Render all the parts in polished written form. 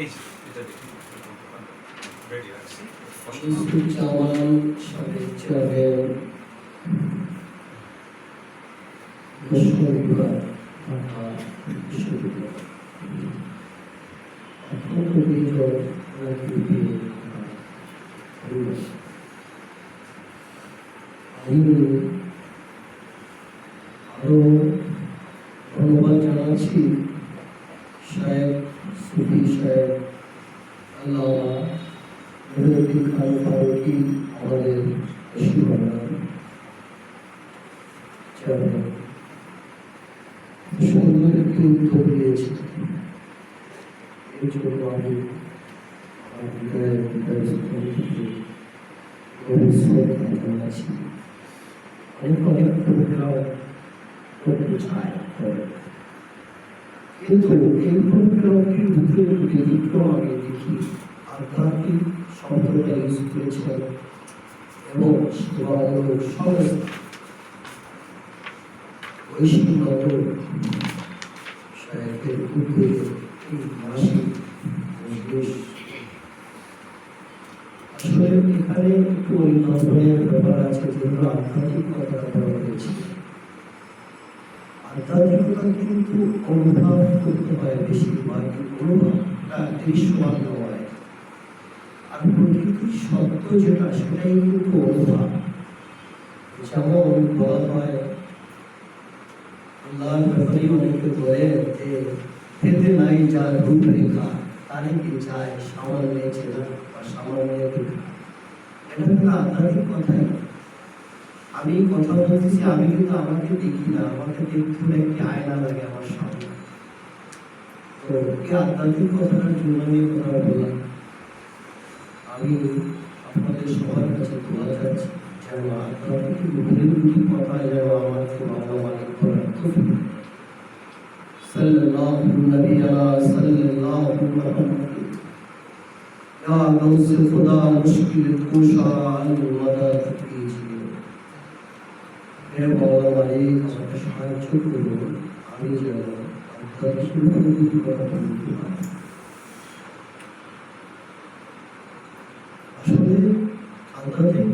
এই যে এটা দেখি রেডি রাখছি জামান সাবেক চেয়ারম্যান বিশ্ববিদ্যালয় ঢাকা বিশ্ববিদ্যালয় অত্যন্ত বিজয় আমি আরো ধন্যবাদ জানাচ্ছি শায়েখ সুফি শায়েখ আল্লামা মহিউদ্দিন খান ফারুকী আমাদের চেয়ারম্যান সুন্দর একটি উদ্যোগ দিয়েছে। এই জন্য আমি জানাচ্ছি অনেক অনেক প্রোগ্রাম করতে চায়, কিন্তু এই প্রোগ্রামটি ঢুকে ঢুকে একটু আগে দেখি আধ্যাত্মিক শব্দটা ইউজ করেছেন এবং সেবামূলক সংস্থা ঐশীনগর শায়েখের উদ্যোগে এই মাসিক মজলিস আসলে এখানে একটু অভিনন্দনের ব্যাপার আছে, যেগুলো আধ্যাত্মিকতা বলা হয়েছে। আধ্যাত্মিকতা কিন্তু অনুভব করতে হয়, বেশিরভাগ অনুভবটা দৃশ্যমান নয়, আর প্রকৃতির সত্য যেটা সেটাই কিন্তু অনুভব। যেমন বলা হয় আল্লাহর ব্যাপারে অনেকে বলেন যে খেতে নাই যার রূপরেখা তারে কি চায় সামান্য চেনা বা সামান্য দেখা। এটা কিন্তু আধ্যাত্মিক কথাই। আমি কথা বলতেছি, আমি কিন্তু আমাকে দেখি না, আমাকে দেখতে হলে একটি আয়না লাগে আমার সামনে। তো এই আধ্যাত্মিক কথাটার জন্য আমি কথা বললাম। আমি আপনাদের সবার কাছে দোয়া চাচ্ছি যেন আধ্যাত্মিক দুটি কথা যেন আমার খুব আল্লাহ করার তৌফিক। সাল্লাল্লাহু নবিয়ানা সাল্লাল্লাহু মুহাম্মদ ইয়া গাউসে খুদা মুশকিল কুশা আল মদদ कीजिए। হে মওলা মালিক, আমাকে সাহায্য করুন, আমি যেন আধ্যাত্মিক কথা বলতে পারি। আসলে আধ্যাত্মিক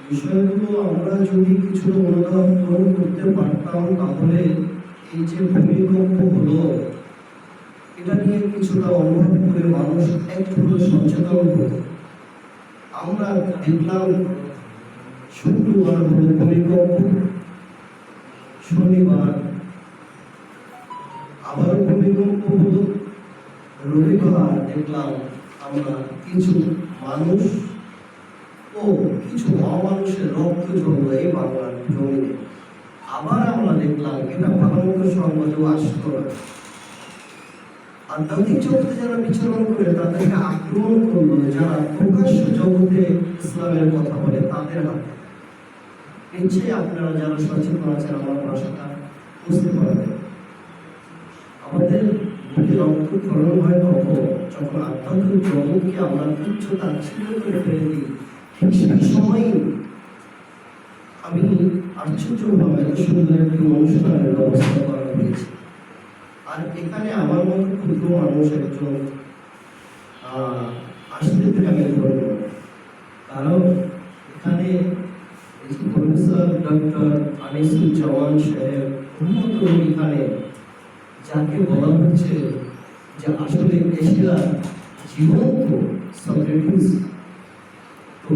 বিষয়গুলো আমরা যদি কিছু অনুধাবন করতে পারতাম, তাহলে এই যে ভূমিকম্প হলো এটা নিয়ে কিছুটা অনুভব করে মানুষ একটু সচেতন হতো। আমরা দেখলাম শুক্রবার হলো ভূমিকম্প, শনিবার আবার ভূমিকম্প হলো, রবিবার দেখলাম আমরা কিছু মানুষ ও কিছু অমানুষের রক্ত ঝরল এই বাংলার জমিনে। আবার আমরা দেখলাম এটা ভালো সংবাদও আসতো না। আধ্যাত্মিক জগতে যারা বিচরণ করে তাদেরকে আক্রমণ করলো যারা প্রকাশ্য জগতে ইসলামের কথা বলে তাদের হাতে। নিশ্চয়ই আপনারা যারা সচেতন আছেন আমার ভাষাটা বুঝতে পারবেন। আমাদের বুকে রক্তক্ষরণ হয় তখন যখন আধ্যাত্মিক জগৎকে আমরা তুচ্ছ তাচ্ছিল্য করে ফেলে দিই। ঠিক সেই সময়ই আমি আশ্চর্যভাবে সুন্দর একটি অনুষ্ঠানের ব্যবস্থা করা হয়েছে। আর এখানে আমার মতো ক্ষুদ্র মানুষ একজন আসতে পেরে আমি ধন্যবাদ। কারণ এখানে প্রফেসর ডক্টর আনিসুজ্জামান সাহেব এখানে যাকে বলা হচ্ছে যে আসলে এশিয়ার জীবন্ত সক্রেটিস, তো